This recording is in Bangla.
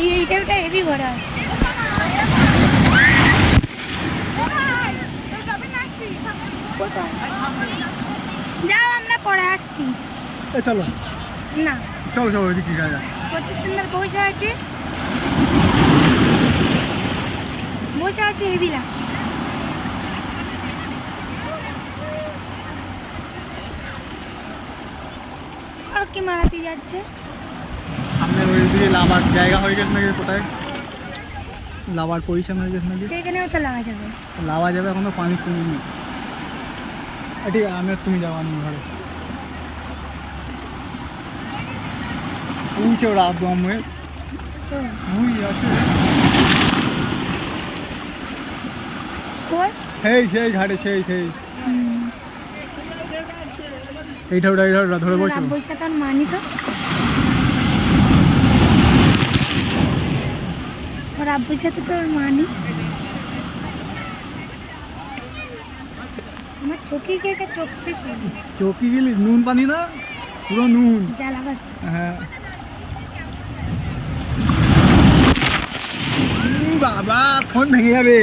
এইটা হেভি ঘোরা। যাও আমরা পরে আসছি। চলো না চলো চলো ওইদিকে গা যায়। কত সুন্দর বসে আছে হেভি লাগছে। আর কি মারাতে যাচ্ছে সামনে ওইদিকে লাভার জায়গা হয়ে গেছে নাকি কোথায় লাভার পজিশন হয়ে গেছে নাকি এখানেও তো লাগা যাবে। লাভা যাবে এখনো পানি কমিনি। ঠিক আছে আমি আর তুমি যাবো আমি ঘরে উঠছে ওরা দমে বুঝ আছে সেই ঘাটে সেই এইটা ধরে বসো পয়সা তার মানি তো ওর আব্বুর সাথে তোর মানি। আমার চোখে গিয়ে চোখ শেষ হয়ে চকি গেলি নুন পানি না পুরো নুন জ্বালা পাচ্ছে। হ্যাঁ বাবা ফোন ভেঙে যাবে।